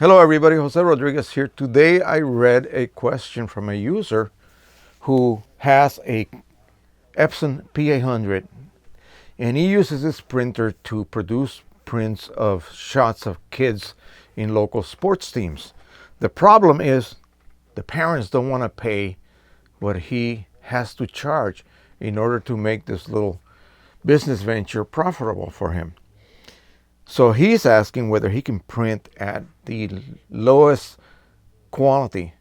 Hello everybody, Jose Rodriguez here. Today I read a question from a user who has a Epson P800 and he uses this printer to produce prints of shots of kids in local sports teams. The problem is the parents don't want to pay what he has to charge in order to make this little business venture profitable for him. So he's asking whether he can print at the lowest quality.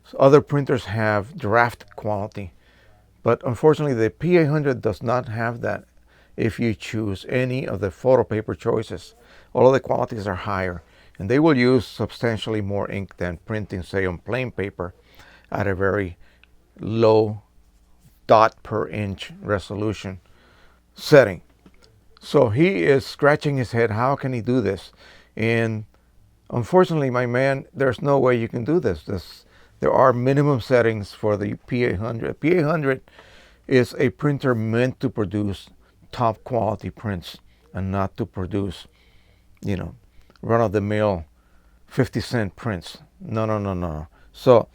So other printers have draft quality, but unfortunately the P800 does not have that if you choose any of the photo paper choices. All of the qualities are higher, and they will use substantially more ink than printing, say, on plain paper at a very low dot per inch resolution setting. So he is scratching his head, how can he do this? And unfortunately, my man, there's no way you can do this. There are minimum settings for the P800. P800 is a printer meant to produce top quality prints and not to produce, run-of-the-mill 50-cent prints. No. So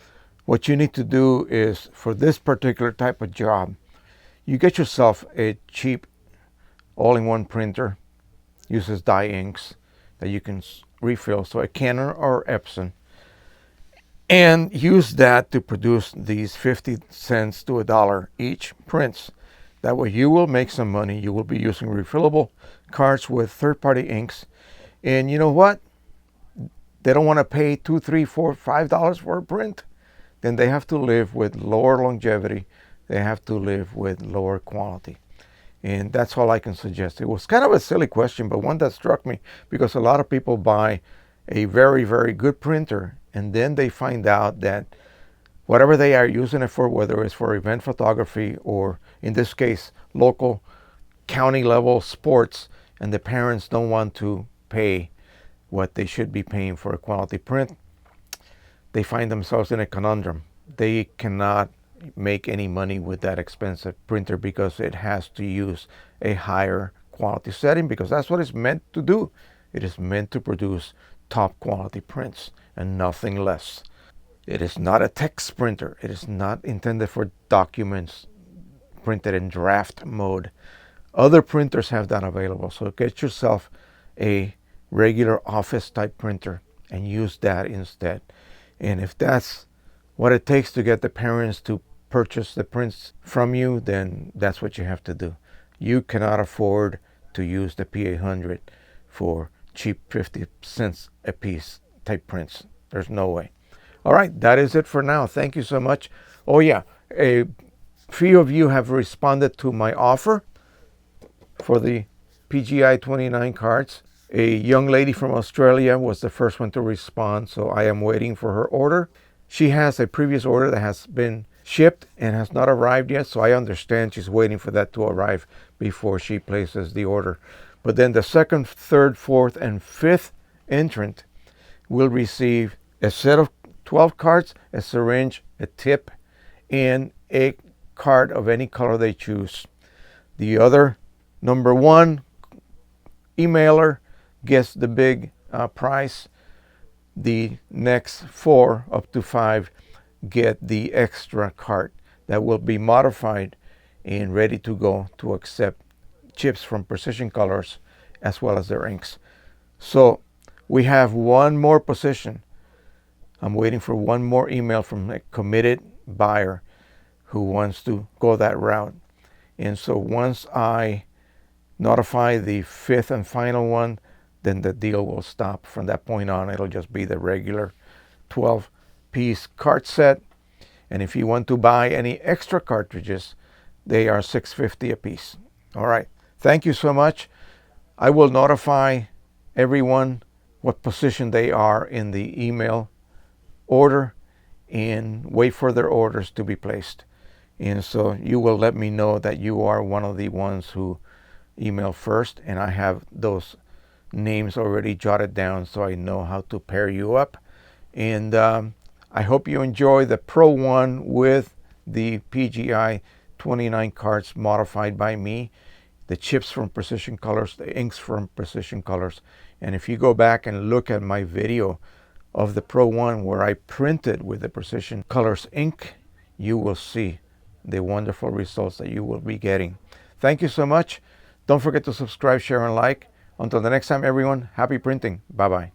what you need to do is, for this particular type of job, you get yourself a cheap all-in-one printer, uses dye inks that you can refill, so a Canon or Epson, and use that to produce these 50 cents to $1 each prints. That way you will make some money. You will be using refillable cards with third-party inks, and you know what? They don't want to pay $2, $3, $4, $5 for a print. Then they have to live with lower longevity. They have to live with lower quality. And that's all I can suggest. It was kind of a silly question, but one that struck me, because a lot of people buy a very, very good printer and then they find out that whatever they are using it for, whether it's for event photography or in this case, local county level sports, and the parents don't want to pay what they should be paying for a quality print, they find themselves in a conundrum. They cannot make any money with that expensive printer because it has to use a higher quality setting, because that's what it's meant to do. It is meant to produce top quality prints and nothing less. It is not a text printer. It is not intended for documents printed in draft mode. Other printers have that available, so get yourself a regular office type printer and use that instead. And if that's what it takes to get the parents to purchase the prints from you, then that's what you have to do. You cannot afford to use the P800 for cheap 50 cents a piece type prints. There's no way. All right, that is it for now. Thank you so much. Oh yeah, a few of you have responded to my offer for the PGI 29 cards. A young lady from Australia was the first one to respond, so I am waiting for her order. She has a previous order that has been shipped and has not arrived yet, so I understand she's waiting for that to arrive before she places the order. But then the second, third, fourth, and fifth entrant will receive a set of 12 cards, a syringe, a tip, and a card of any color they choose. The other number one emailer gets the big prize. The next 4 up to 5 get the extra card that will be modified and ready to go to accept chips from Precision Colors as well as their inks. So we have one more position. I'm waiting for one more email from a committed buyer who wants to go that route. And so once I notify the 5th and final one, then the deal will stop. From that point on, it'll just be the regular 12-piece card set. And if you want to buy any extra cartridges, they are $6.50 a piece. All right. Thank you so much. I will notify everyone what position they are in the email order and wait for their orders to be placed. And so you will let me know that you are one of the ones who email first, and I have those names already jotted down so I know how to pair you up. And I hope you enjoy the Pro 1 with the PGI 29 cards modified by me, the chips from Precision Colors, the inks from Precision Colors. And if you go back and look at my video of the Pro 1 where I printed with the Precision Colors ink, you will see the wonderful results that you will be getting. Thank you so much. Don't forget to subscribe, share, and like. Until the next time, everyone, happy printing. Bye-bye.